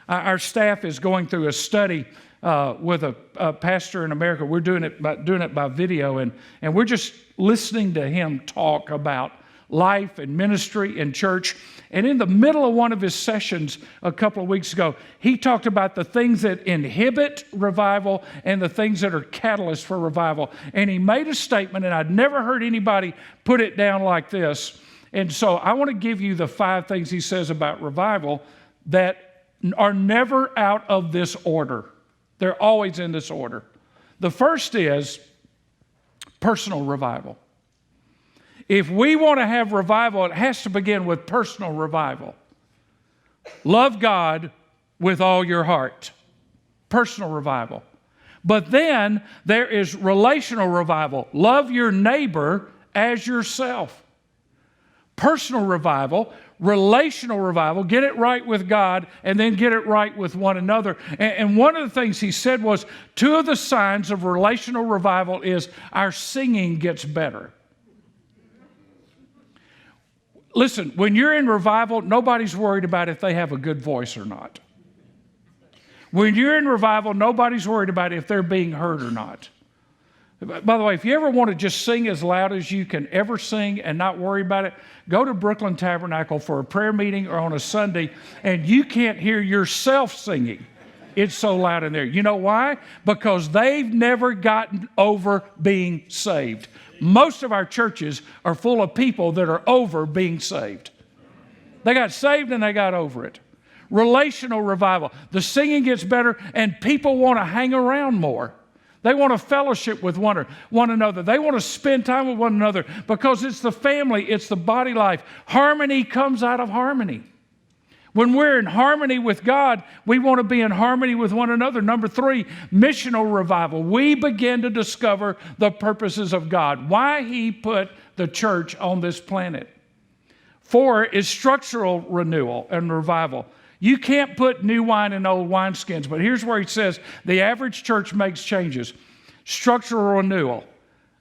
Our staff is going through a study with a pastor in America. We're doing it by video, and we're just listening to him talk about life and ministry and church. And in the middle of one of his sessions a couple of weeks ago, he talked about the things that inhibit revival and the things that are catalysts for revival. And he made a statement, and I'd never heard anybody put it down like this. And so I want to give you the 5 things he says about revival that are never out of this order. They're always in this order. The first is personal revival. If we want to have revival, it has to begin with personal revival. Love God with all your heart. Personal revival. But then there is relational revival. Love your neighbor as yourself. Personal revival, relational revival, get it right with God, and then get it right with one another. And one of the things he said was 2 of the signs of relational revival is our singing gets better. Listen, when you're in revival, nobody's worried about if they have a good voice or not. When you're in revival, nobody's worried about if they're being heard or not. By the way, if you ever want to just sing as loud as you can ever sing and not worry about it, go to Brooklyn Tabernacle for a prayer meeting or on a Sunday, and you can't hear yourself singing. It's so loud in there. You know why? Because they've never gotten over being saved. Most of our churches are full of people that are over being saved. They got saved and they got over it. Relational revival. The singing gets better and people want to hang around more. They want to fellowship with one another. They want to spend time with one another because it's the family, it's the body life. Harmony comes out of harmony. When we're in harmony with God, we want to be in harmony with one another. Number 3, missional revival. We begin to discover the purposes of God, why He put the church on this planet. 4 is structural renewal and revival. You can't put new wine in old wineskins, but here's where he says the average church makes changes. Structural renewal.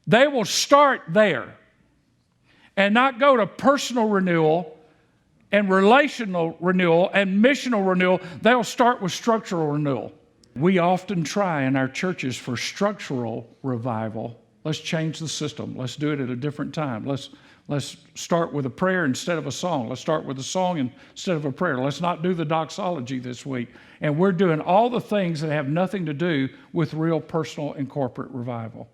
They will start there and not go to personal renewal and relational renewal and missional renewal. They'll start with structural renewal. We often try in our churches for structural revival. Let's change the system. Let's do it at a different time. Let's start with a prayer instead of a song. Let's start with a song instead of a prayer. Let's not do the doxology this week. And we're doing all the things that have nothing to do with real personal and corporate revival.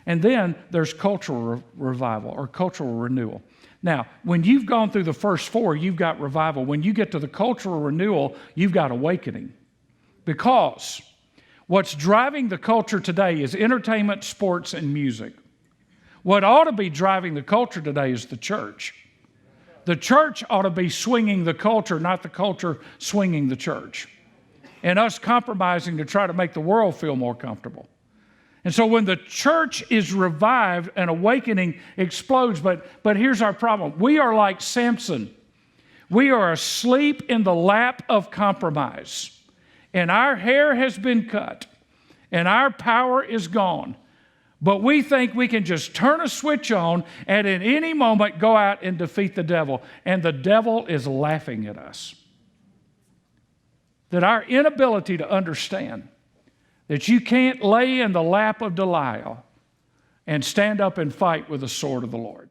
And then there's cultural revival or cultural renewal. Now, when you've gone through the first 4, you've got revival. When you get to the cultural renewal, you've got awakening. Because what's driving the culture today is entertainment, sports, and music. What ought to be driving the culture today is the church. The church ought to be swinging the culture, not the culture swinging the church. And us compromising to try to make the world feel more comfortable. And so when the church is revived, an awakening explodes. But here's our problem. We are like Samson. We are asleep in the lap of compromise. And our hair has been cut. And our power is gone. But we think we can just turn a switch on and at any moment go out and defeat the devil. And the devil is laughing at us. That our inability to understand that you can't lay in the lap of Delilah and stand up and fight with the sword of the Lord.